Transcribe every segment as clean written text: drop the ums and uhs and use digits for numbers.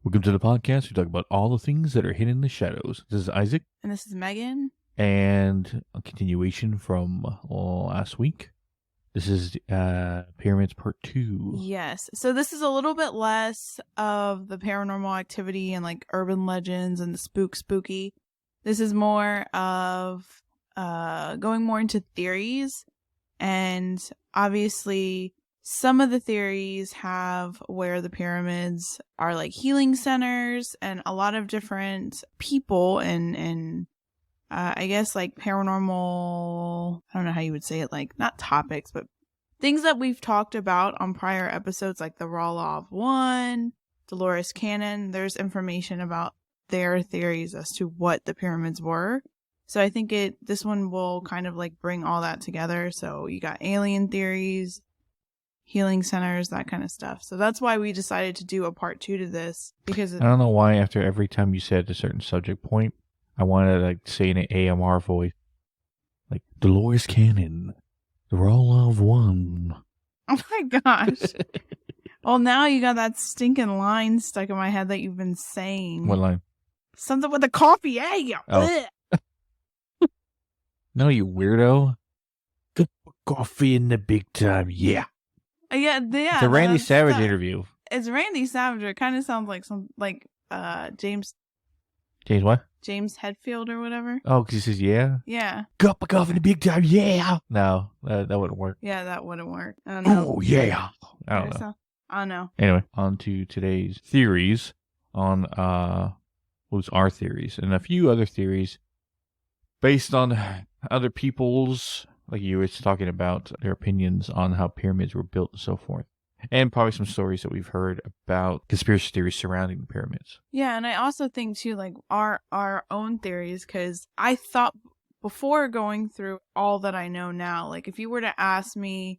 Welcome to the podcast. We talk about all the things that are hidden in the shadows. This is Isaac. And this is Megan. And a continuation from last week. This is Pyramids Part 2. Yes. So this is a little bit less of the paranormal activity and like urban legends and the spooky. This is more of going more into theories. And obviously some of the theories have where the pyramids are like healing centers and a lot of different people and I guess like paranormal, I don't know how you would say it, like not topics, but things that we've talked about on prior episodes, like the Raw Law of One, Dolores Cannon. There's information about their theories as to what the pyramids were. So I think this one will kind of like bring all that together. So you got alien theories, healing centers, that kind of stuff. So that's why we decided to do a part 2 to this, because I don't know why after every time you said a certain subject point, I wanted to like say in an AMR voice, like Dolores Cannon, the Raw Law of One. Oh my gosh. Well, now you got that stinking line stuck in my head that you've been saying. What line? Something with the coffee, eh? Oh. No, you weirdo. Good coffee in the big time, yeah. Yeah. It's a Randy Savage interview. It's Randy Savage. It kind of sounds like James What? James Hetfield or whatever. Oh, because he says, yeah? Yeah. Cup of coffee in the big time, yeah. No, that wouldn't work. Yeah, that wouldn't work. I don't know. Oh, yeah. I don't know. I don't know. Anyway, on to today's theories on, what's our theories and a few other theories based on other people's, like you were talking about, their opinions on how pyramids were built and so forth. And probably some stories that we've heard about conspiracy theories surrounding the pyramids. Yeah, and I also think, too, like, our own theories, because I thought before going through all that I know now, like, if you were to ask me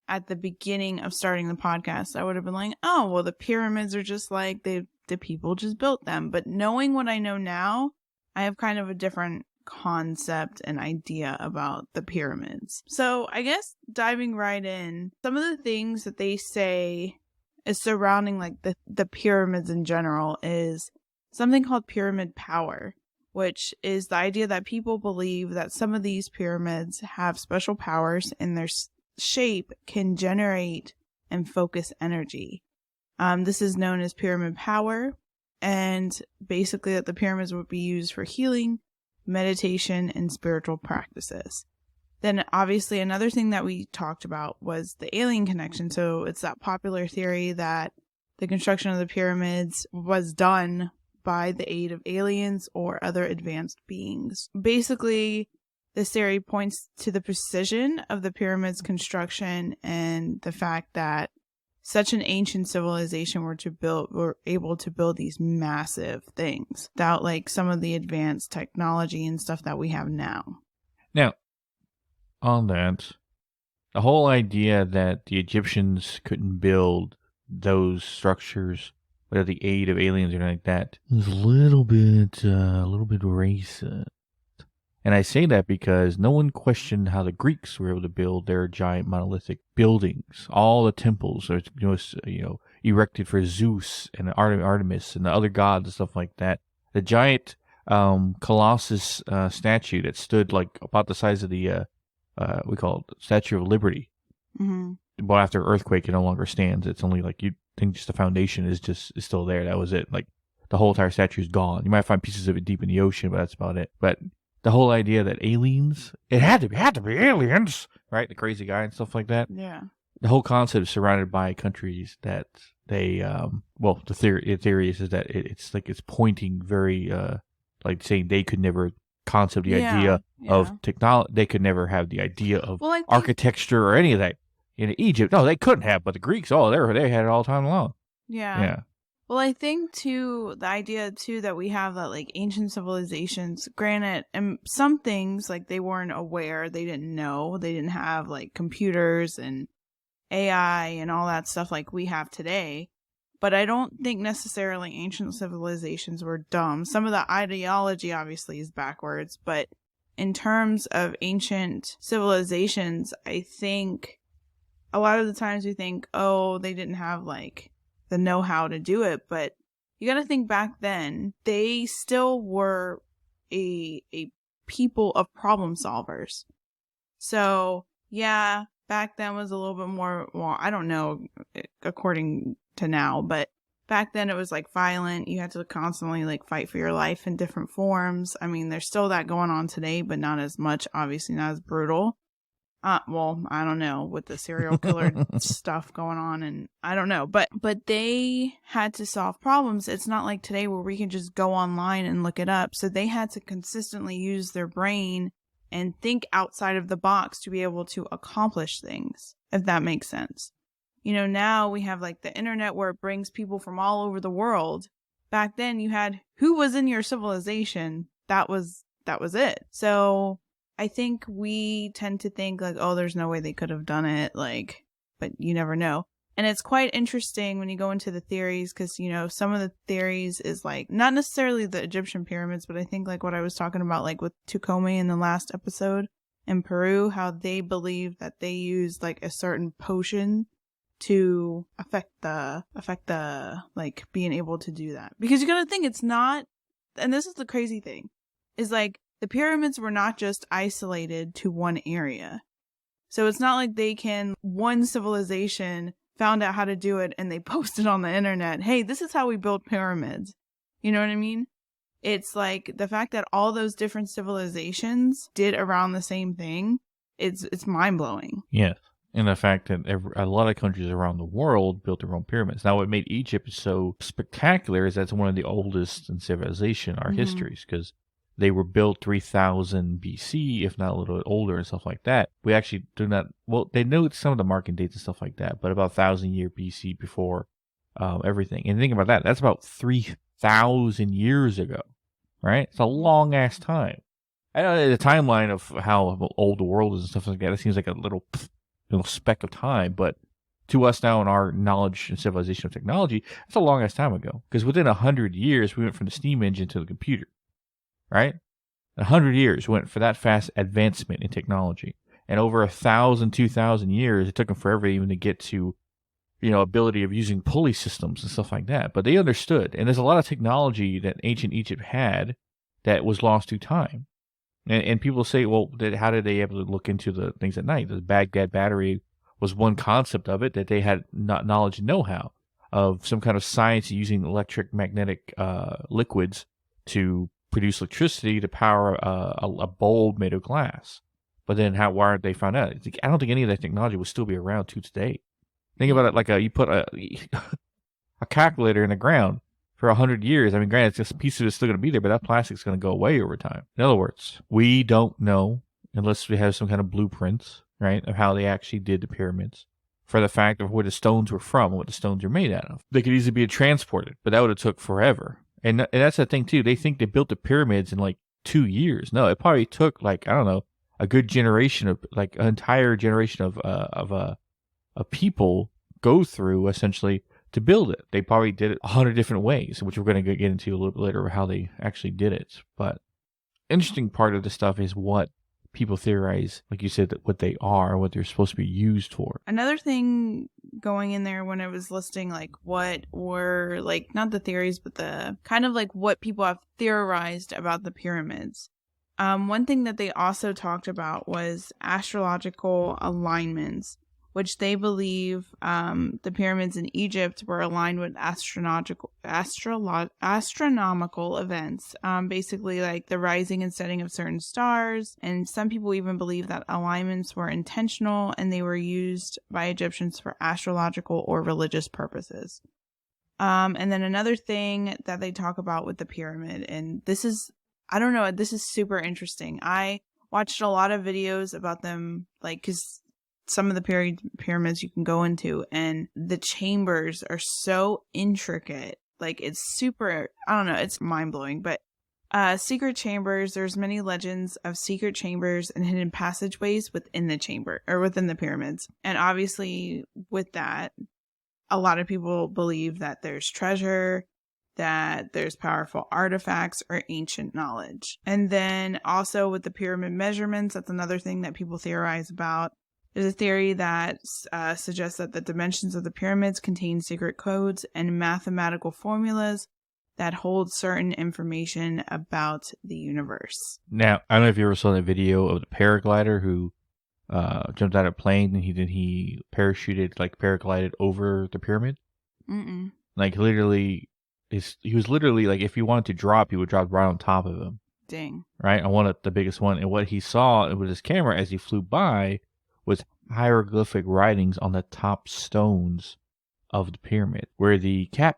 at the beginning of starting the podcast, I would have been like, oh, well, the pyramids are just like, the people just built them. But knowing what I know now, I have kind of a different concept and idea about the pyramids. So I guess diving right in, some of the things that they say is surrounding like the pyramids in general is something called pyramid power, which is the idea that people believe that some of these pyramids have special powers and their shape can generate and focus energy. This is known as pyramid power, and basically that the pyramids would be used for healing, meditation, and spiritual practices. Then obviously another thing that we talked about was the alien connection. So it's that popular theory that the construction of the pyramids was done by the aid of aliens or other advanced beings. Basically, this theory points to the precision of the pyramids' construction and the fact that such an ancient civilization were able to build these massive things without like some of the advanced technology and stuff that we have now. Now, on that, the whole idea that the Egyptians couldn't build those structures without the aid of aliens or anything like that is a little bit racist. And I say that because no one questioned how the Greeks were able to build their giant monolithic buildings. All the temples are, erected for Zeus and Artemis and the other gods and stuff like that. The giant Colossus statue that stood like about the size of the we call it Statue of Liberty. Mm-hmm. But after earthquake, it no longer stands. It's only like you think just the foundation is still there. That was it. Like the whole entire statue is gone. You might find pieces of it deep in the ocean, but that's about it. But the whole idea that aliens, it had to be aliens, right? The crazy guy and stuff like that. Yeah. The whole concept is surrounded by countries that they, the theory is that it's pointing very, like saying they could never concept the idea of technology. They could never have the idea of architecture or any of that. In Egypt, no, they couldn't have, but the Greeks, they had it all time long. Yeah. Yeah. Well, I think, too, the idea, too, that we have that, like, ancient civilizations, granted, and some things, like, they weren't aware, they didn't know, they didn't have, like, computers and AI and all that stuff like we have today, but I don't think necessarily ancient civilizations were dumb. Some of the ideology, obviously, is backwards, but in terms of ancient civilizations, I think a lot of the times we think, oh, they didn't have, like, the know-how to do it, but you got to think back then, they still were a people of problem solvers. So, yeah, back then was a little bit more, well, I don't know according to now, but back then it was like violent. You had to constantly like fight for your life in different forms. I mean, there's still that going on today, but not as much, obviously not as brutal. Well, I don't know, with the serial killer stuff going on, and I don't know, but they had to solve problems. It's not like today where we can just go online and look it up. So they had to consistently use their brain and think outside of the box to be able to accomplish things, if that makes sense. You know, now we have like the internet where it brings people from all over the world. Back then you had who was in your civilization. That was it. So I think we tend to think like, oh, there's no way they could have done it. Like, but you never know. And it's quite interesting when you go into the theories because, you know, some of the theories is like not necessarily the Egyptian pyramids, but I think like what I was talking about, like with Tucumán in the last episode in Peru, how they believe that they used like a certain potion to affect the like being able to do that. Because you got to think it's not, and this is the crazy thing, is like the pyramids were not just isolated to one area. So it's not like one civilization found out how to do it and they posted on the internet, hey, this is how we build pyramids. You know what I mean? It's like the fact that all those different civilizations did around the same thing, it's mind-blowing. Yes. And the fact that a lot of countries around the world built their own pyramids. Now, what made Egypt so spectacular is that's one of the oldest in civilization, our histories, because they were built 3000 BC, if not a little bit older and stuff like that. We actually do not, well, they know some of the marking dates and stuff like that, but about 1000 year BC before everything. And think about that. That's about 3000 years ago, right? It's a long ass time. I know the timeline of how old the world is and stuff like that, it seems like a little speck of time, but to us now in our knowledge and civilization of technology, that's a long ass time ago. Because within 100 years, we went from the steam engine to the computer. Right? 100 years went for that fast advancement in technology. And over 1,000, 2,000 years, it took them forever even to get to, ability of using pulley systems and stuff like that. But they understood. And there's a lot of technology that ancient Egypt had that was lost through time. And people say, well, how did they able to look into the things at night? The Baghdad battery was one concept of it, that they had knowledge and know-how of some kind of science using electric magnetic liquids to produce electricity to power a bulb made of glass. But then why aren't they found out? I don't think any of that technology would still be around to today. Think about it like you put a calculator in the ground for 100 years. I mean, granted, this piece of it is still going to be there, but that plastic's going to go away over time. In other words, we don't know, unless we have some kind of blueprints, right, of how they actually did the pyramids, for the fact of where the stones were from and what the stones are made out of. They could easily be transported, but that would have took forever. And that's the thing, too. They think they built the pyramids in, 2 years. No, it probably took, a good generation of, an entire generation of people go through, essentially, to build it. They probably did it 100 different ways, which we're going to get into a little bit later, how they actually did it. But interesting part of the stuff is what people theorize, like you said, that what they are, what they're supposed to be used for. Another thing going in there when I was listing what were not the theories, but the kind of what people have theorized about the pyramids. One thing that they also talked about was astrological alignments, which they believe the pyramids in Egypt were aligned with astronomical events, basically like the rising and setting of certain stars. And some people even believe that alignments were intentional and they were used by Egyptians for astrological or religious purposes. And then another thing that they talk about with the pyramid, and this is, I don't know, this is super interesting. I watched a lot of videos about them, because some of the pyramids you can go into, and the chambers are so intricate. It's super, I don't know, it's mind-blowing. But secret chambers, there's many legends of secret chambers and hidden passageways within the chamber, or within the pyramids. And obviously with that, a lot of people believe that there's treasure, that there's powerful artifacts or ancient knowledge. And then also with the pyramid measurements, that's another thing that people theorize about. There's a theory that suggests that the dimensions of the pyramids contain secret codes and mathematical formulas that hold certain information about the universe. Now, I don't know if you ever saw the video of the paraglider who jumped out of a plane and he parachuted, like paraglided over the pyramid. Mm-mm. Like literally, he was literally like, if he wanted to drop, he would drop right on top of him. Dang. Right, on one of the biggest one. And what he saw with his camera as he flew by was hieroglyphic writings on the top stones of the pyramid, where the cap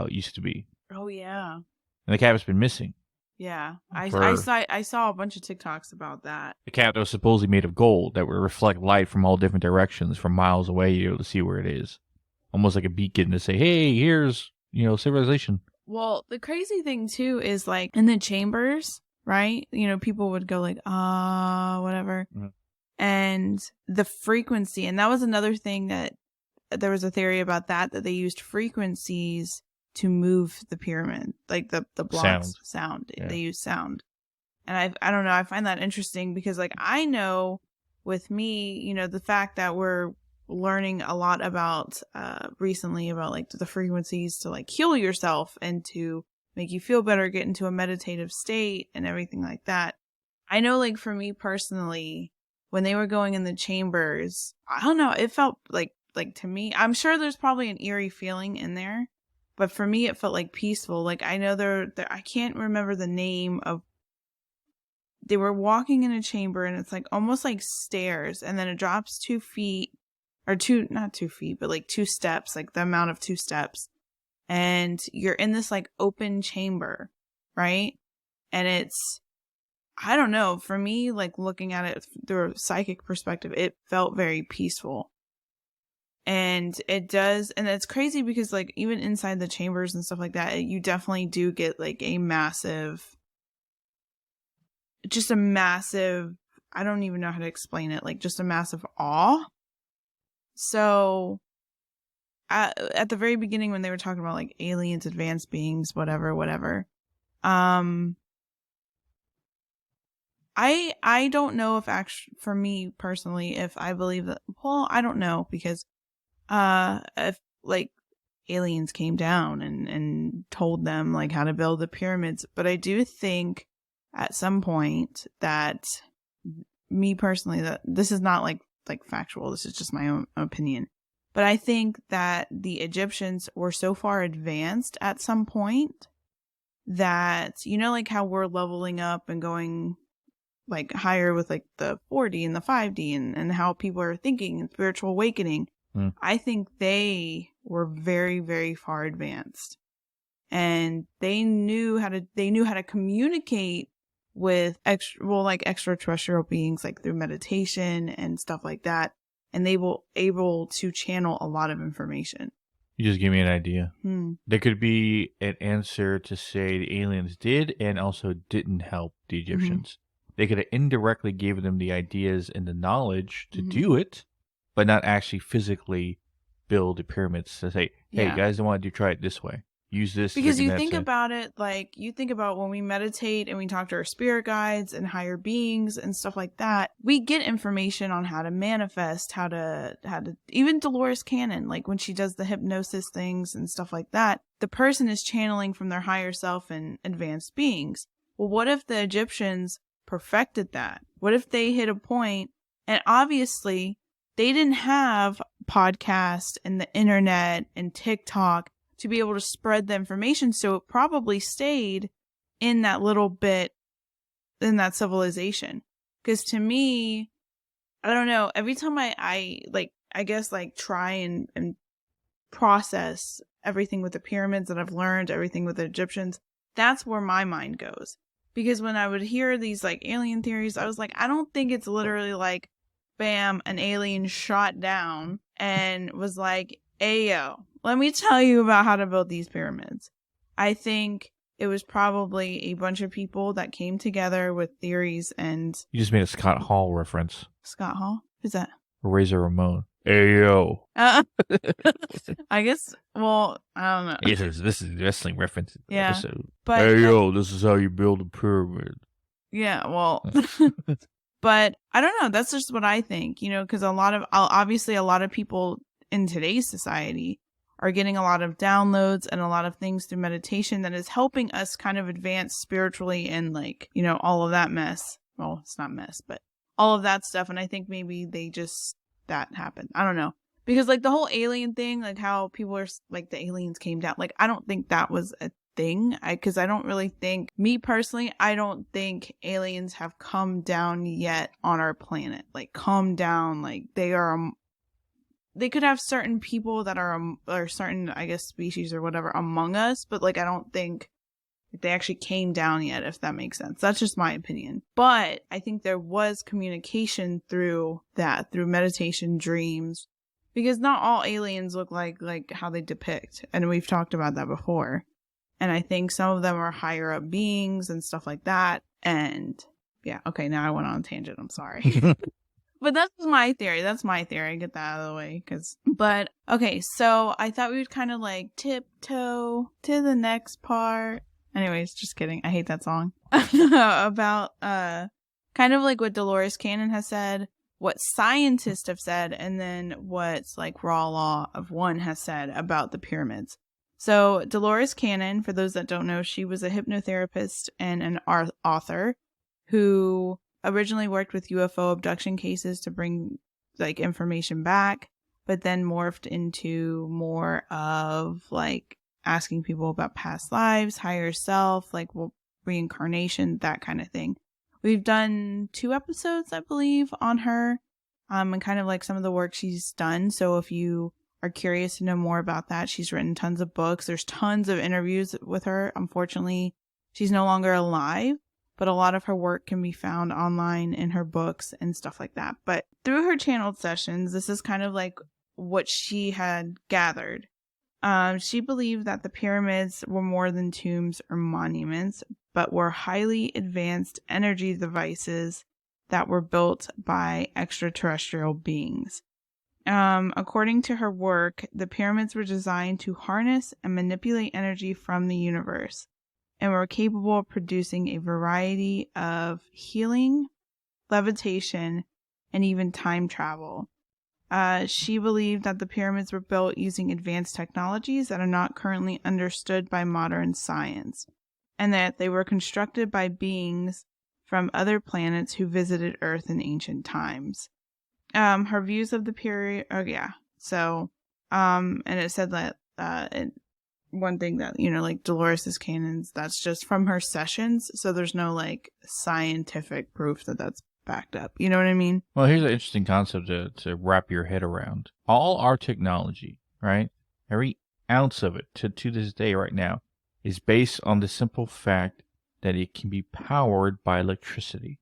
used to be. Oh yeah. And the cap has been missing. Yeah. I saw a bunch of TikToks about that. The cap that was supposedly made of gold that would reflect light from all different directions from miles away. You're able to see where it is. Almost like a beacon to say, hey, here's, civilization. Well, the crazy thing too is like in the chambers, right? People would go like, whatever. Mm-hmm. And the frequency, and that was another thing that there was a theory about that they used frequencies to move the pyramid, like the blocks. Sound. Yeah. They use sound. And I don't know, I find that interesting because like I know with me, the fact that we're learning a lot about recently about like the frequencies to like heal yourself and to make you feel better, get into a meditative state and everything like that. I know like for me personally, when they were going in the chambers, I don't know, it felt like to me, I'm sure there's probably an eerie feeling in there, but for me it felt like peaceful. Like I know there I can't remember the name of, they were walking in a chamber and it's like almost like stairs and then it drops 2 feet or not 2 feet, but like 2 steps, like the amount of 2 steps. And you're in this like open chamber, right? And it's, I don't know, for me, like looking at it through a psychic perspective, it felt very peaceful. And it does, and it's crazy because like even inside the chambers and stuff like that, you definitely do get like a massive, I don't even know how to explain it, like just a massive awe. So at the very beginning when they were talking about like aliens, advanced beings, whatever, I don't know if actually, for me personally, if I believe that, well, I don't know because if like aliens came down and told them like how to build the pyramids, but I do think at some point that me personally, that this is not like factual, this is just my own opinion, but I think that the Egyptians were so far advanced at some point that, like how we're leveling up and going like higher with like the 4D and the 5D and how people are thinking and spiritual awakening. I think they were very, very far advanced, and they knew how to communicate with extraterrestrial beings, like through meditation and stuff like that. And they were able to channel a lot of information. You just gave me an idea. There could be an answer to say the aliens did and also didn't help the Egyptians. Mm-hmm. They could have indirectly given them the ideas and the knowledge to do it, but not actually physically build the pyramids to say, hey, guys, I want to try it this way. Use this. Because you think about it, like you think about when we meditate and we talk to our spirit guides and higher beings and stuff like that, we get information on how to manifest, how to even Dolores Cannon, like when she does the hypnosis things and stuff like that, the person is channeling from their higher self and advanced beings. Well, what if the Egyptians perfected that? What if they hit a point, and obviously they didn't have podcasts and the internet and TikTok to be able to spread the information, so it probably stayed in that little bit in that civilization. Because to me, I don't know, every time I try and process everything with the pyramids that I've learned, everything with the Egyptians, that's where my mind goes. Because when I would hear these like alien theories, I was like, I don't think it's literally like, bam, an alien shot down and was like, ayo, let me tell you about how to build these pyramids. I think it was probably a bunch of people that came together with theories and... You just made a Scott Hall reference. Scott Hall? Who's that? Razor Ramon. Ayo. I guess, well, I don't know. This is a wrestling reference episode. But, Ayo, this is how you build a pyramid. Yeah, well... But I don't know. That's just what I think, because obviously a lot of people in today's society are getting a lot of downloads and a lot of things through meditation that is helping us kind of advance spiritually and like, you know, all of that mess. Well, it's not mess, but all of that stuff. And I think maybe that happened. I don't know. Because like the whole alien thing, like how people are like the aliens came down. Like, I don't think that was a thing. Because I don't really think, me personally, I don't think aliens have come down yet on our planet. Like come down, like they could have certain people that are, or certain, I guess, species or whatever among us. But like, I don't think they actually came down yet, if that makes sense. That's just my opinion. But I think there was communication through meditation, dreams. Because not all aliens look like how they depict. And we've talked about that before. And I think some of them are higher up beings and stuff like that. And yeah, okay, now I went on a tangent. I'm sorry. But that's my theory. That's my theory. Get that out of the way. But okay, so I thought we would kind of like tiptoe to the next part. Anyways, just kidding. I hate that song. About kind of like what Dolores Cannon has said, what scientists have said, and then what's like Raw Law of One has said about the pyramids. So Dolores Cannon, for those that don't know, she was a hypnotherapist and an author who originally worked with UFO abduction cases to bring like information back, but then morphed into more of like asking people about past lives, higher self, like reincarnation, that kind of thing. We've done 2 episodes, I believe, on her, and kind of like some of the work she's done. So if you are curious to know more about that, she's written tons of books. There's tons of interviews with her. Unfortunately, she's no longer alive, but a lot of her work can be found online in her books and stuff like that. But through her channeled sessions, this is kind of like what she had gathered. She believed that the pyramids were more than tombs or monuments, but were highly advanced energy devices that were built by extraterrestrial beings. According to her work, the pyramids were designed to harness and manipulate energy from the universe and were capable of producing a variety of healing, levitation, and even time travel. She believed that the pyramids were built using advanced technologies that are not currently understood by modern science, and that they were constructed by beings from other planets who visited Earth in ancient times. Her views of the period, and it said that, one thing that, you know, like Dolores Cannon's, that's just from her sessions, so there's no like scientific proof that that's backed up. You know what I mean? Well, here's an interesting concept to wrap your head around. All our technology, right? Every ounce of it to this day right now is based on the simple fact that it can be powered by electricity.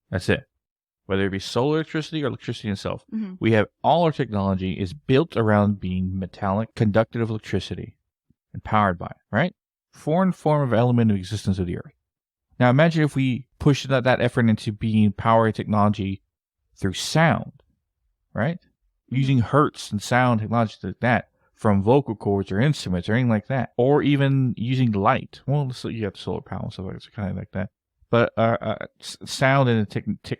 That's it. Whether it be solar electricity or electricity itself. Mm-hmm. We have all our technology is built around being metallic, conductive electricity, and powered by it, right? Foreign form of element of existence of the Earth. Now imagine if we push that effort into being power technology through sound, right? Mm-hmm. Using hertz and sound technology like that from vocal cords or instruments or anything like that. Or even using light. Well, so you have solar panels and stuff like that, so kind of like that. But sound and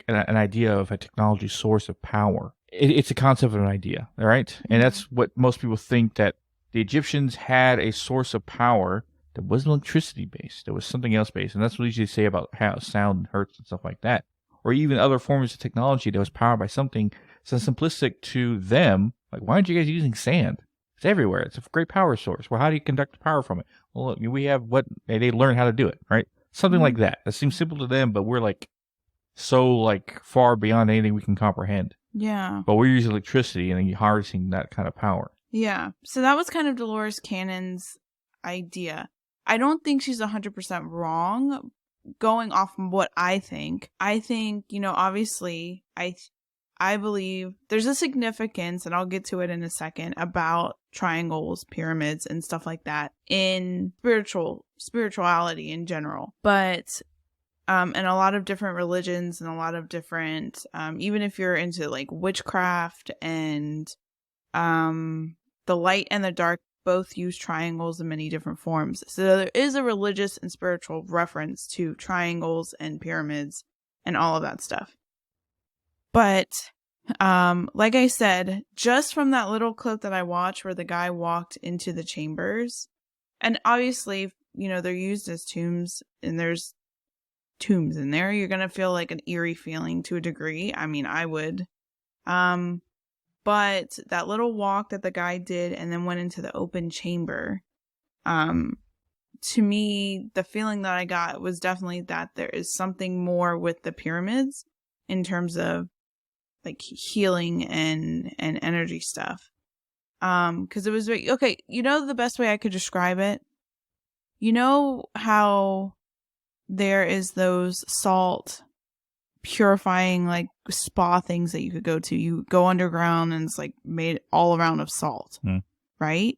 an idea of a technology source of power. It's a concept of an idea, all right? Mm-hmm. And that's what most people think, that the Egyptians had a source of power that wasn't electricity based. There was something else based. And that's what we usually say about how sound and hertz and stuff like that. Or even other forms of technology that was powered by something so simplistic to them. Like, why aren't you guys using sand? It's everywhere. It's a great power source. Well, how do you conduct power from it? Well, look, we have they learn how to do it, right? Something Mm-hmm. like that. That seems simple to them, but we're like so like far beyond anything we can comprehend. Yeah. But we're using electricity and then harnessing that kind of power. Yeah. So that was kind of Dolores Cannon's idea. I don't think she's 100% wrong going off from what I think. I think, you know, obviously, I believe there's a significance, and I'll get to it in a second, about triangles, pyramids, and stuff like that in spirituality in general. But and a lot of different religions and a lot of different, even if you're into like witchcraft and the light and the dark both use triangles in many different forms. So there is a religious and spiritual reference to triangles and pyramids and all of that stuff. But Like I said, just from that little clip that I watched where the guy walked into the chambers, and obviously, they're used as tombs, and there's tombs in there, you're gonna feel like an eerie feeling to a degree. I mean, I would. But that little walk that the guy did and then went into the open chamber, to me, the feeling that I got was definitely that there is something more with the pyramids in terms of like healing and energy stuff. Because it was okay. The best way I could describe it. How there is those salt purifying like spa things that you could go to. You go underground and it's like made all around of salt, right?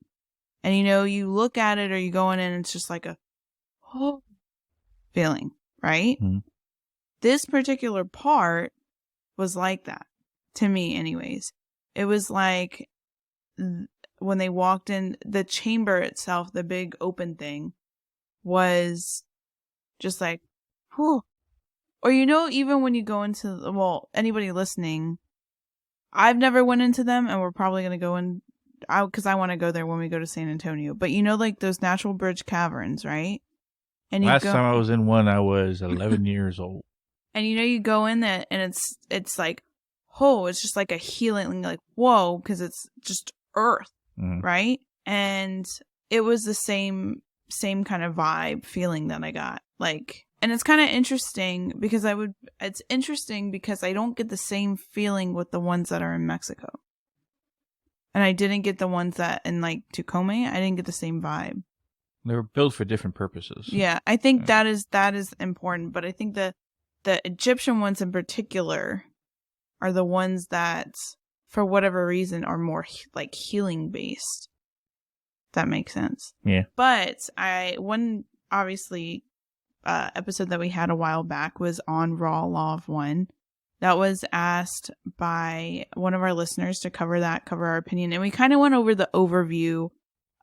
And you look at it or you go in and it's just like a feeling, right? This particular part was like that to me, anyways. It was like when they walked in, the chamber itself, the big open thing, was just like, whew. Or even when you go into anybody listening, I've never went into them, and we're probably gonna go in, because I want to go there when we go to San Antonio. But like those Natural Bridge caverns, right? And last time I was in one, I was 11 years old. And you go in there, and it's like, it's just like a healing, like whoa, because it's just earth, right? And it was the same kind of vibe feeling that I got, like. And it's kind of interesting because I don't get the same feeling with the ones that are in Mexico. And I didn't get the ones that in like Tucumán. I didn't get the same vibe. They were built for different purposes. Yeah, I think that is important. But I think the Egyptian ones in particular are the ones that, for whatever reason, are more like healing based. If that makes sense. Yeah. But obviously episode that we had a while back was on Ra Law of One. That was asked by one of our listeners to cover our opinion, and we kind of went over the overview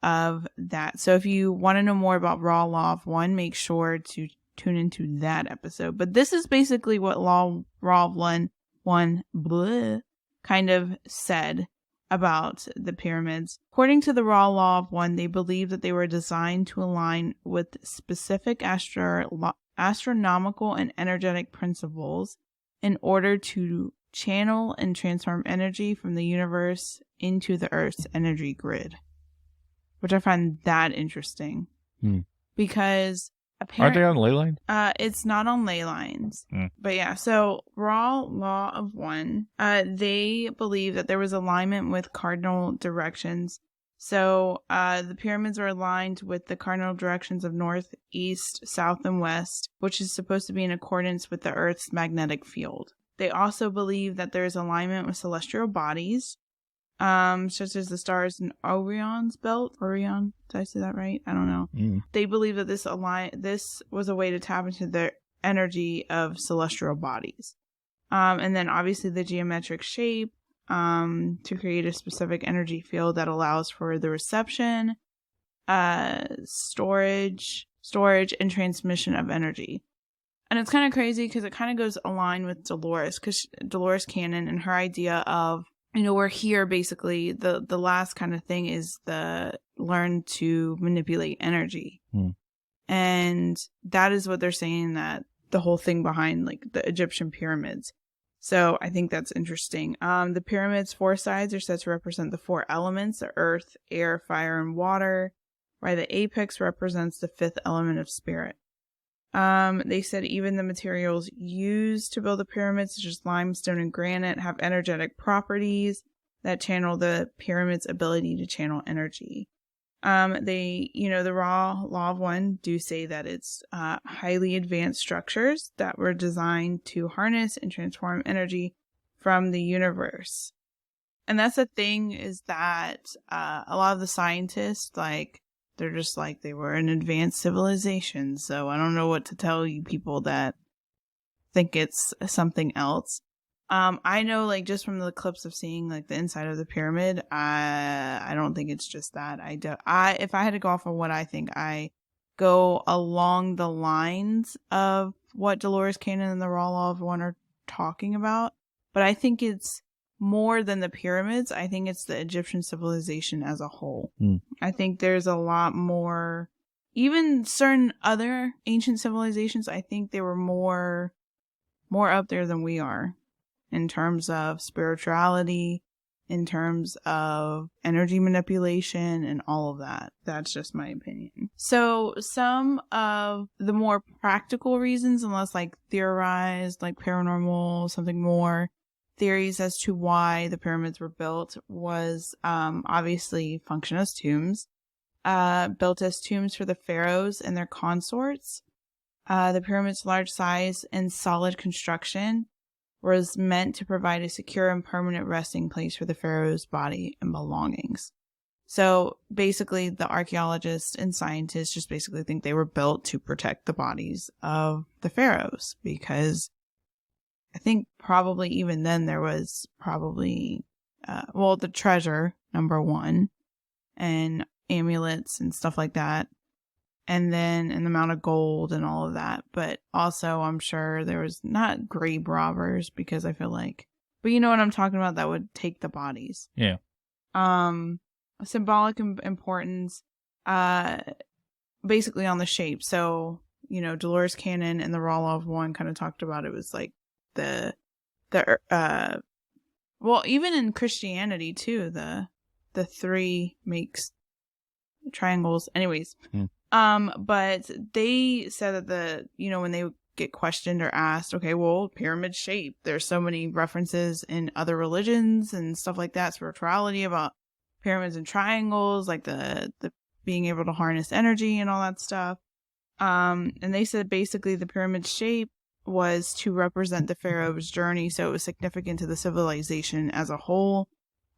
of that. So if you want to know more about Ra Law of One, make sure to tune into that episode. But this is basically what Ra of One kind of said about the pyramids. According to the Ra Law of One, they believe that they were designed to align with specific astronomical and energetic principles in order to channel and transform energy from the universe into the Earth's energy grid. Which I find that interesting. Because aren't they on ley line? It's not on ley lines. But yeah, so Ra Law of One, they believe that there was alignment with cardinal directions. So the pyramids are aligned with the cardinal directions of north, east, south, and west, which is supposed to be in accordance with the Earth's magnetic field. They also believe that there is alignment with celestial bodies, such as the stars in Orion's belt. Orion, did I say that right? I don't know. They believe that this was a way to tap into the energy of celestial bodies. And then obviously the geometric shape, to create a specific energy field that allows for the reception, storage, and transmission of energy. And it's kind of crazy because it kind of goes aligned with Dolores Cannon and her idea of, we're here basically. The last kind of thing is the learn to manipulate energy. And that is what they're saying, that the whole thing behind like the Egyptian pyramids. So I think that's interesting. The pyramid's four sides are said to represent the four elements: the earth, air, fire, and water, while the apex represents the fifth element of spirit. They said even the materials used to build the pyramids, such as limestone and granite, have energetic properties that channel the pyramid's ability to channel energy. The Ra Law of One do say that it's highly advanced structures that were designed to harness and transform energy from the universe. And that's the thing, is that a lot of the scientists, like, they're just like, they were an advanced civilization. So I don't know what to tell you people that think it's something else. I know, like, just from the clips of seeing like the inside of the pyramid, I don't think it's just that. If I had to go off of what I think, I go along the lines of what Dolores Cannon and the Ra Law of One are talking about. But I think it's more than the pyramids, I think it's the Egyptian civilization as a whole. Mm. I think there's a lot more, even certain other ancient civilizations, I think they were more up there than we are in terms of spirituality, in terms of energy manipulation and all of that. That's just my opinion. So some of the more practical reasons, unless like theorized, like paranormal, something more, theories as to why the pyramids were built was obviously function as tombs. Built as tombs for the pharaohs and their consorts. The pyramid's large size and solid construction was meant to provide a secure and permanent resting place for the pharaoh's body and belongings. So basically, the archaeologists and scientists just basically think they were built to protect the bodies of the pharaohs, because I think probably even then there was probably, the treasure, number one, and amulets and stuff like that. And then an amount of gold and all of that. But also, I'm sure there was not grave robbers, because I feel like, but you know what I'm talking about, that would take the bodies. Yeah. Symbolic importance, basically on the shape. So, you know, Dolores Cannon and the Roloff one kind of talked about it was like even in Christianity too, the three makes triangles. Anyways. But they said that when they get questioned or asked, okay, well, pyramid shape, there's so many references in other religions and stuff like that, spirituality about pyramids and triangles, like the being able to harness energy and all that stuff. And they said basically the pyramid shape was to represent the pharaoh's journey, so it was significant to the civilization as a whole,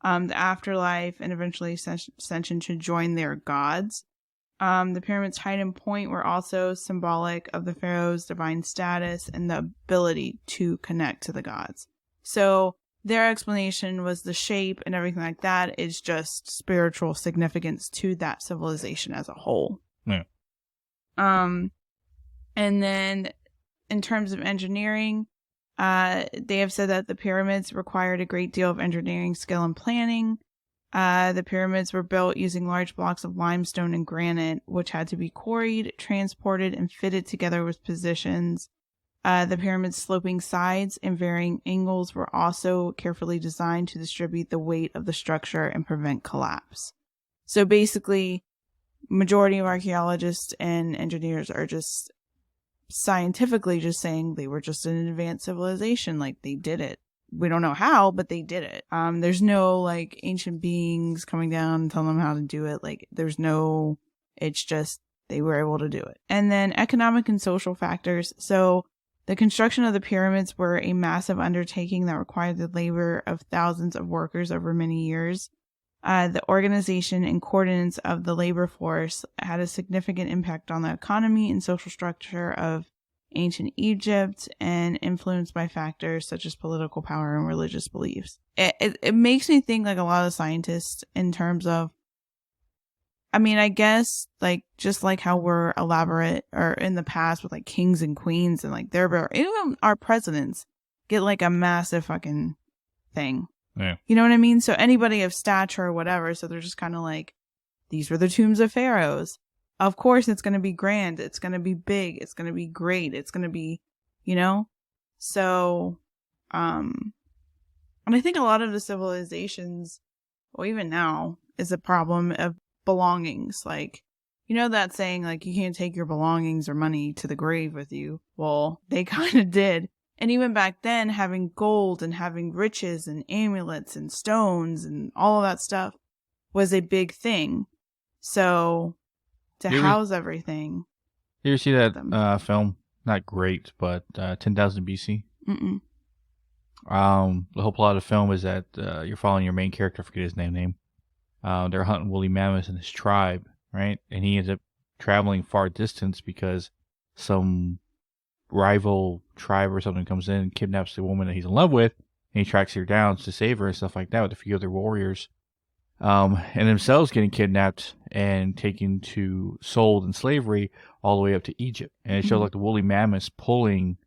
the afterlife, and eventually ascension to join their gods. The pyramid's height and point were also symbolic of the pharaoh's divine status and the ability to connect to the gods. So their explanation was the shape and everything like that is just spiritual significance to that civilization as a whole. Yeah. And then in terms of engineering, they have said that the pyramids required a great deal of engineering skill and planning. The pyramids were built using large blocks of limestone and granite, which had to be quarried, transported, and fitted together with positions. The pyramid's sloping sides and varying angles were also carefully designed to distribute the weight of the structure and prevent collapse. So basically, majority of archaeologists and engineers are just scientifically just saying they were just an advanced civilization, like they did it. We don't know how, but they did it. There's no like ancient beings coming down and telling them how to do it. Like it's just they were able to do it. And then economic and social factors. So the construction of the pyramids were a massive undertaking that required the labor of thousands of workers over many years. The organization and coordinates of the labor force had a significant impact on the economy and social structure of ancient Egypt, and influenced by factors such as political power and religious beliefs. It makes me think like a lot of scientists in terms of, I mean, I guess like just like how we're elaborate or in the past with like kings and queens and like even our presidents get like a massive fucking thing. Yeah. You know what I mean? So anybody of stature or whatever, so they're just kind of like, these were the tombs of pharaohs. Of course, it's going to be grand. It's going to be big. It's going to be great. It's going to be, So, and I think a lot of the civilizations, well, even now, is a problem of belongings. Like, that saying, like, you can't take your belongings or money to the grave with you. Well, they kind of did. And even back then, having gold and having riches and amulets and stones and all of that stuff was a big thing. So to house everything. You ever see that film? Not great, but 10,000 BC? Mm-mm. The whole plot of the film is that you're following your main character, I forget his name. They're hunting woolly mammoths in his tribe, right? And he ends up traveling far distance because some rival tribe or something comes in and kidnaps the woman that he's in love with, and he tracks her down to save her and stuff like that with a few other warriors. And themselves getting kidnapped and sold in slavery all the way up to Egypt. And it shows like the woolly mammoths pulling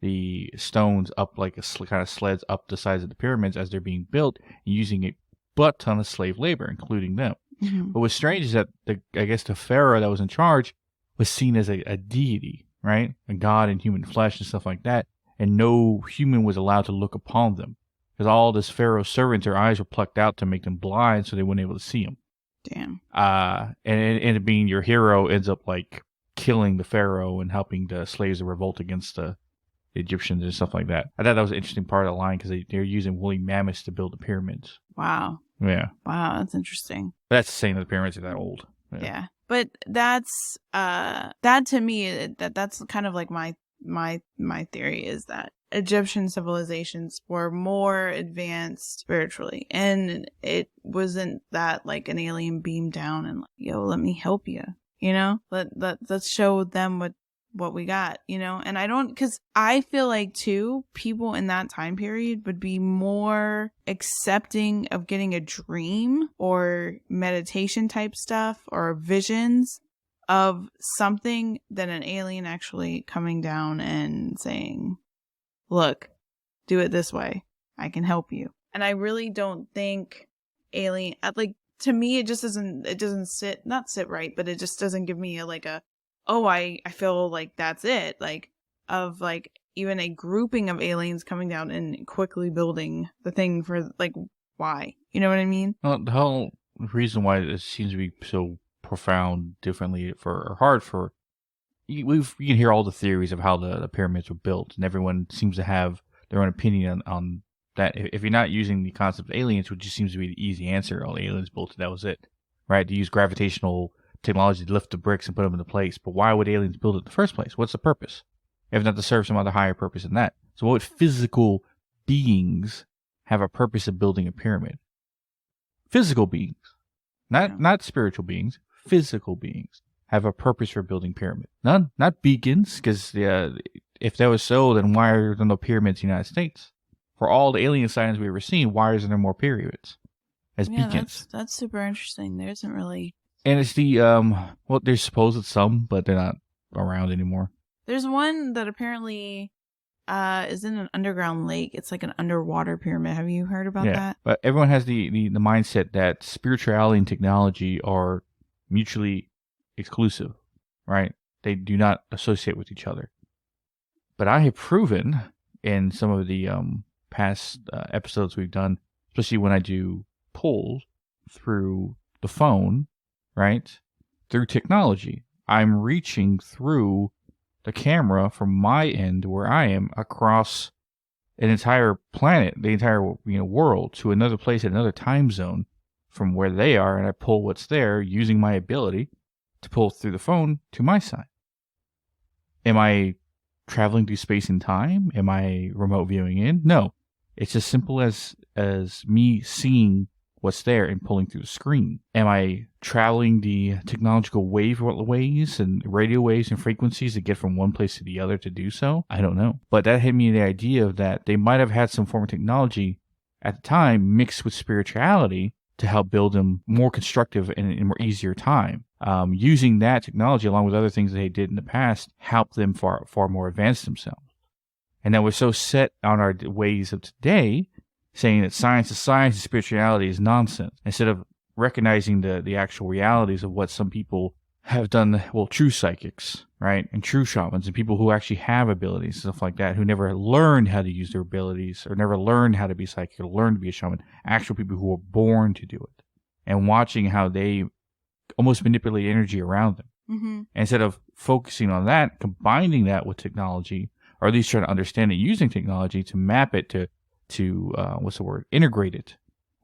the stones up like kind of sleds up the sides of the pyramids as they're being built, and using a butt ton of slave labor, including them. Mm-hmm. But what's strange is that I guess the pharaoh that was in charge was seen as a deity, right? A god in human flesh and stuff like that. And no human was allowed to look upon them. Because all this pharaoh's servants, their eyes were plucked out to make them blind so they weren't able to see him. Damn. And it ended up being your hero ends up like killing the pharaoh and helping the slaves to revolt against the Egyptians and stuff like that. I thought that was an interesting part of the line because they're using woolly mammoths to build the pyramids. Wow. Yeah. Wow, that's interesting. But that's saying that the pyramids are that old. Yeah. But that's that to me that's kind of like my theory is that Egyptian civilizations were more advanced spiritually, and it wasn't that like an alien beamed down and like, yo, let me help you, you know, let's show them what we got, you know. And because I feel like too, people in that time period would be more accepting of getting a dream or meditation type stuff or visions of something than an alien actually coming down and saying, look, do it this way, I can help you. And I really don't think alien, like, to me it just doesn't sit right, but it just doesn't give me I feel like that's it, like, of like even a grouping of aliens coming down and quickly building the thing for, like, why, you know what I mean? Well, the whole reason why it seems to be so profound differently or hard for you can hear all the theories of how the pyramids were built, and everyone seems to have their own opinion on that. If you're not using the concept of aliens, which just seems to be the easy answer, all the aliens built it, that was it, right? To use gravitational technology to lift the bricks and put them into place. But why would aliens build it in the first place? What's the purpose? If not to serve some other higher purpose than that. So what would physical beings have a purpose of building a pyramid? Physical beings, not spiritual beings. Physical beings have a purpose for building pyramids. Not beacons, because if that was so, then why are there no pyramids in the United States? For all the alien sightings we've ever seen, why isn't there more pyramids as beacons? That's super interesting. There isn't really. And it's the there's supposed some, but they're not around anymore. There's one that apparently is in an underground lake. It's like an underwater pyramid. Have you heard about that? But everyone has the mindset that spirituality and technology are mutually exclusive, right? They do not associate with each other. But I have proven in some of the past episodes we've done, especially when I do polls through the phone, right? Through technology, I'm reaching through the camera from my end where I am across an entire planet, the entire world, to another place, another time zone from where they are, and I pull what's there using my ability to pull through the phone to my side. Am I traveling through space and time? Am I remote viewing in? No. It's as simple as me seeing what's there and pulling through the screen. Am I traveling the technological waves and radio waves and frequencies to get from one place to the other to do so? I don't know. But that hit me the idea of that they might have had some form of technology at the time mixed with spirituality to help build them more constructive and in a more easier time. Using that technology along with other things that they did in the past helped them far more advance themselves. And that we're so set on our ways of today, saying that science is science and spirituality is nonsense, instead of recognizing the actual realities of what some people have done. Well, true psychics, right? And true shamans and people who actually have abilities, stuff like that, who never learned how to use their abilities or never learned how to be psychic or learn to be a shaman. Actual people who were born to do it, and watching how they almost manipulate energy around them. Mm-hmm. Instead of focusing on that, combining that with technology, or at least trying to understand it using technology to map it to integrate it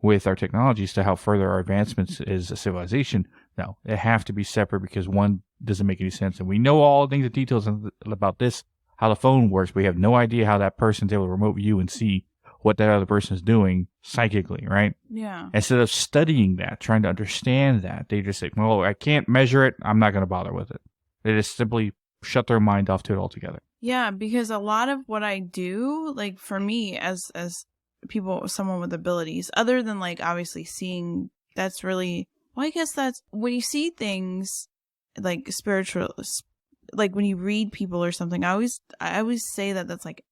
with our technologies to help further our advancements as a civilization. No, they have to be separate because one doesn't make any sense. And we know all the details about this, how the phone works. We have no idea how that person's able to remote view and see what that other person is doing psychically, right? Yeah. Instead of studying that, trying to understand that, they just say, well, I can't measure it, I'm not going to bother with it. They just simply shut their mind off to it altogether. Yeah, because a lot of what I do, like for me as someone with abilities, other than like obviously seeing, that's really, well, I guess that's when you see things like spiritual, like when you read people or something, I always say that that's like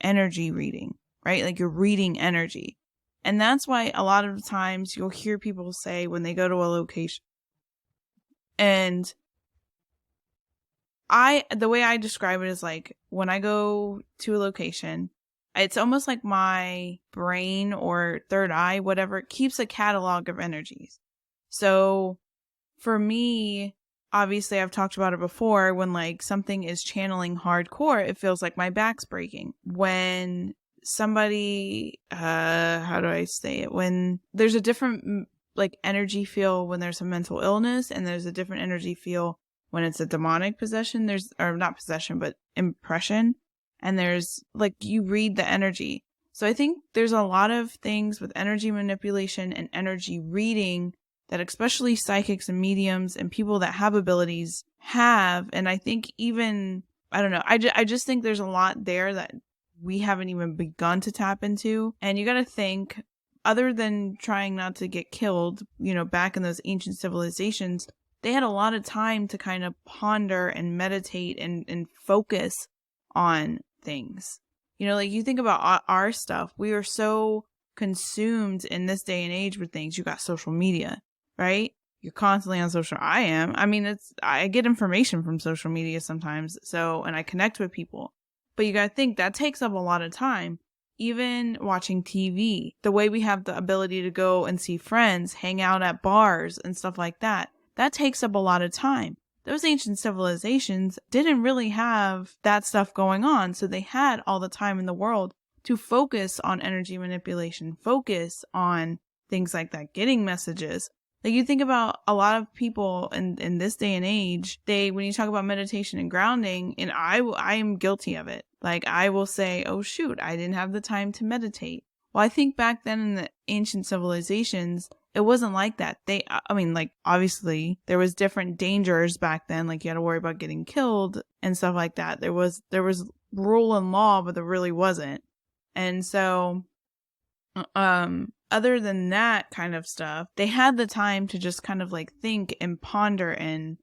energy reading, right? Like you're reading energy. And that's why a lot of times you'll hear people say when they go to a location, and the way I describe it is like when I go to a location, it's almost like my brain or third eye, whatever, keeps a catalog of energies. So for me, obviously I've talked about it before, when like something is channeling hardcore, it feels like my back's breaking. When somebody, how do I say it? When there's a different like energy feel when there's a mental illness, and there's a different energy feel when it's a demonic possession, or not possession, but impression. And there's like, you read the energy. So I think there's a lot of things with energy manipulation and energy reading that especially psychics and mediums and people that have abilities have. And I think even, I don't know, I just think there's a lot there that we haven't even begun to tap into. And you got to think, other than trying not to get killed, back in those ancient civilizations, they had a lot of time to kind of ponder and meditate and focus on things. Like you think about our stuff, we are so consumed in this day and age with things. You got social media, right? You're constantly on social. I am. I mean, I get information from social media sometimes. And I connect with people, but you got to think that takes up a lot of time. Even watching TV, the way we have the ability to go and see friends, hang out at bars and stuff like that, that takes up a lot of time. Those ancient civilizations didn't really have that stuff going on. So they had all the time in the world to focus on energy manipulation, focus on things like that, getting messages. Like you think about a lot of people in this day and age, when you talk about meditation and grounding, and I am guilty of it. Like I will say, oh shoot, I didn't have the time to meditate. Well, I think back then in the ancient civilizations, it wasn't like that. Obviously there was different dangers back then. Like you had to worry about getting killed and stuff like that. There was rule and law, but there really wasn't. And so, other than that kind of stuff, they had the time to just kind of like think and ponder, and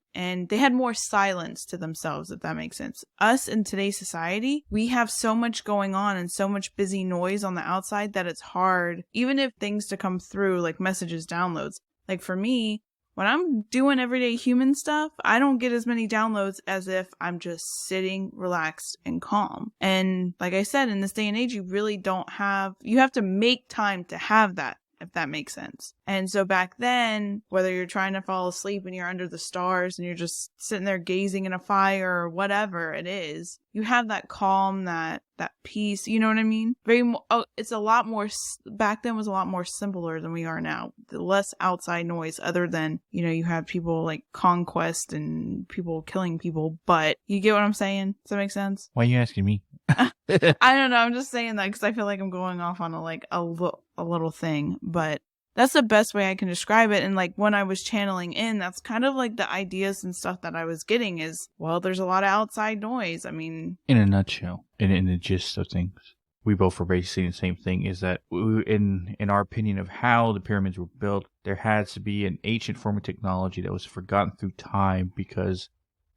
they had more silence to themselves, if that makes sense. Us in today's society, we have so much going on and so much busy noise on the outside that it's hard, even if things to come through, like messages, downloads. Like for me, when I'm doing everyday human stuff, I don't get as many downloads as if I'm just sitting relaxed and calm. And like I said, in this day and age, you have to make time to have that, if that makes sense. And so back then, whether you're trying to fall asleep and you're under the stars and you're just sitting there gazing in a fire or whatever it is, you have that calm, that peace, you know what I mean? It's a lot more, back then was a lot more simpler than we are now. The less outside noise, other than, you have people like conquest and people killing people, but you get what I'm saying? Does that make sense? Why are you asking me? I don't know. I'm just saying that because I feel like I'm going off on a little thing, but that's the best way I can describe it. And like when I was channeling in, that's kind of like the ideas and stuff that I was getting is, well, there's a lot of outside noise. I mean, in a nutshell, in the gist of things, we both were basically saying the same thing, is that in our opinion of how the pyramids were built, there had to be an ancient form of technology that was forgotten through time, because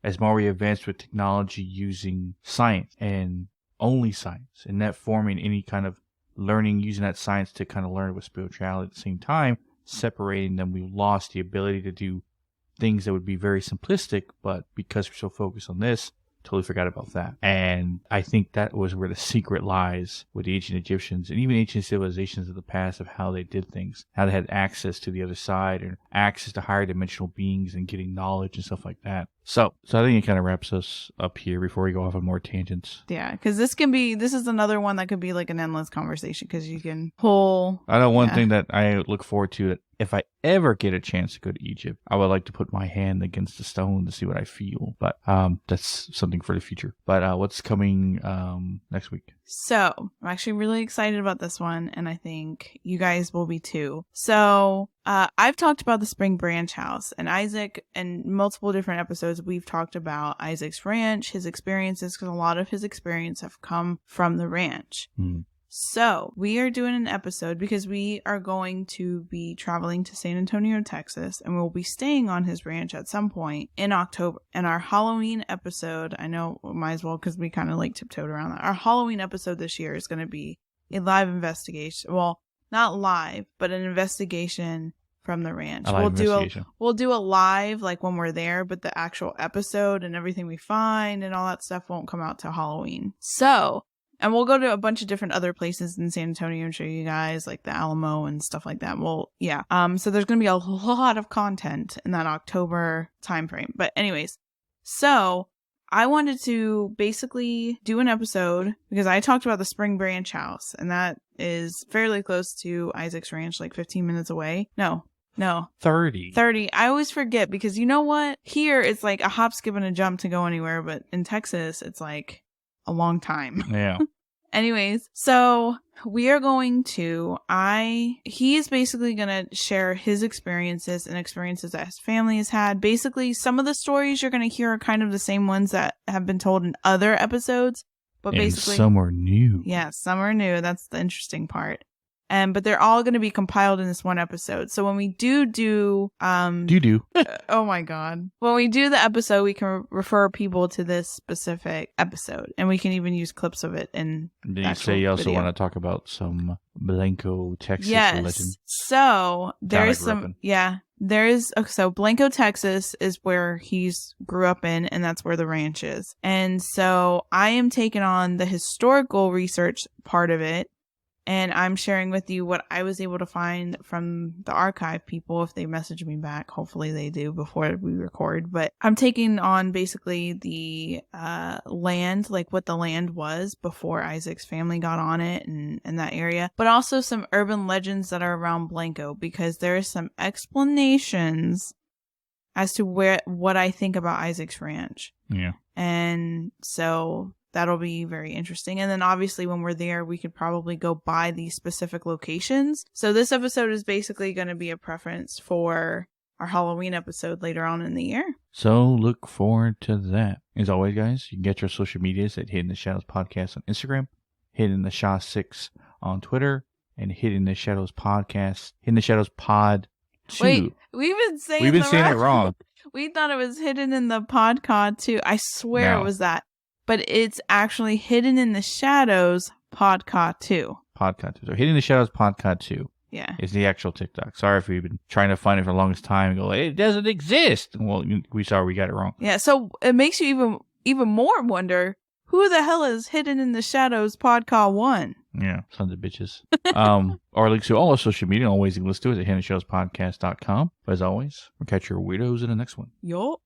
as more we advanced with technology using science and only science, and not forming any kind of learning, using that science to kind of learn with spirituality at the same time, separating them, we lost the ability to do things that would be very simplistic, but because we're so focused on this, totally forgot about that. And I think that was where the secret lies with the ancient Egyptians and even ancient civilizations of the past, of how they did things, how they had access to the other side and access to higher dimensional beings and getting knowledge and stuff like that. So I think it kind of wraps us up here before we go off on more tangents. Yeah, because this is another one that could be like an endless conversation, because you can pull. I know one thing that I look forward to, that if I ever get a chance to go to Egypt, I would like to put my hand against the stone to see what I feel. But that's something for the future. But what's coming next week? So I'm actually really excited about this one, and I think you guys will be too. So I've talked about the Spring Branch House, and Isaac, in multiple different episodes, we've talked about Isaac's ranch, his experiences, because a lot of his experience have come from the ranch. So we are doing an episode because we are going to be traveling to San Antonio, Texas, and we'll be staying on his ranch at some point in October. And our Halloween episode, I know we might as well because we kind of like tiptoed around that. Our Halloween episode this year is going to be a live investigation. Well, not live, but an investigation from the ranch. We'll do a live like when we're there, but the actual episode and everything we find and all that stuff won't come out till Halloween. So, and we'll go to a bunch of different other places in San Antonio and show you guys like the Alamo and stuff like that. Well, yeah. So there's going to be a lot of content in that October timeframe. But anyways, so I wanted to basically do an episode because I talked about the Spring Branch house, and that is fairly close to Isaac's ranch, like 15 minutes away. No. 30. I always forget because you know what? Here it's like a hop, skip, and a jump to go anywhere, but in Texas it's like a long time. Yeah. Anyways, so we are going to, he is basically going to share his experiences and experiences that his family has had. Basically, some of the stories you're going to hear are kind of the same ones that have been told in other episodes, but and basically some are new. Yeah, some are new. That's the interesting part. But they're all going to be compiled in this one episode. So when we do oh my God. When we do the episode, we can refer people to this specific episode, and we can even use clips of it in Did you say you also want to talk about some Blanco, Texas legend? So there is so Blanco, Texas is where he's grew up in, and that's where the ranch is. And so I am taking on the historical research part of it. And I'm sharing with you what I was able to find from the archive people. If they message me back, hopefully they do before we record. But I'm taking on basically the land, like what the land was before Isaac's family got on it and that area. But also some urban legends that are around Blanco, because there are some explanations as to what I think about Isaac's ranch. Yeah. And so that'll be very interesting. And then obviously when we're there, we could probably go by these specific locations. So this episode is basically going to be a preference for our Halloween episode later on in the year. So look forward to that. As always, guys, you can get your social medias at Hidden in the Shadows Podcast on Instagram, Hidden in the Shaw 6 on Twitter, and Hidden in the Shadows Podcast, Hidden in the Shadows Pod 2. Wait, we've been saying it wrong. We thought it was Hidden in the Podcast 2. I swear it was that. But it's actually Hidden in the Shadows Podcast 2. Podcast 2. So Hidden in the Shadows Podcast 2. Yeah. Is the actual TikTok. Sorry if we've been trying to find it for the longest time and go, it doesn't exist. Well, we got it wrong. Yeah, so it makes you even more wonder, who the hell is Hidden in the Shadows Podcast 1? Yeah, sons of bitches. Our links to all our social media and all ways you can listen to it at hiddenshadowspodcast.com. But as always, we'll catch your weirdos in the next one. Yup.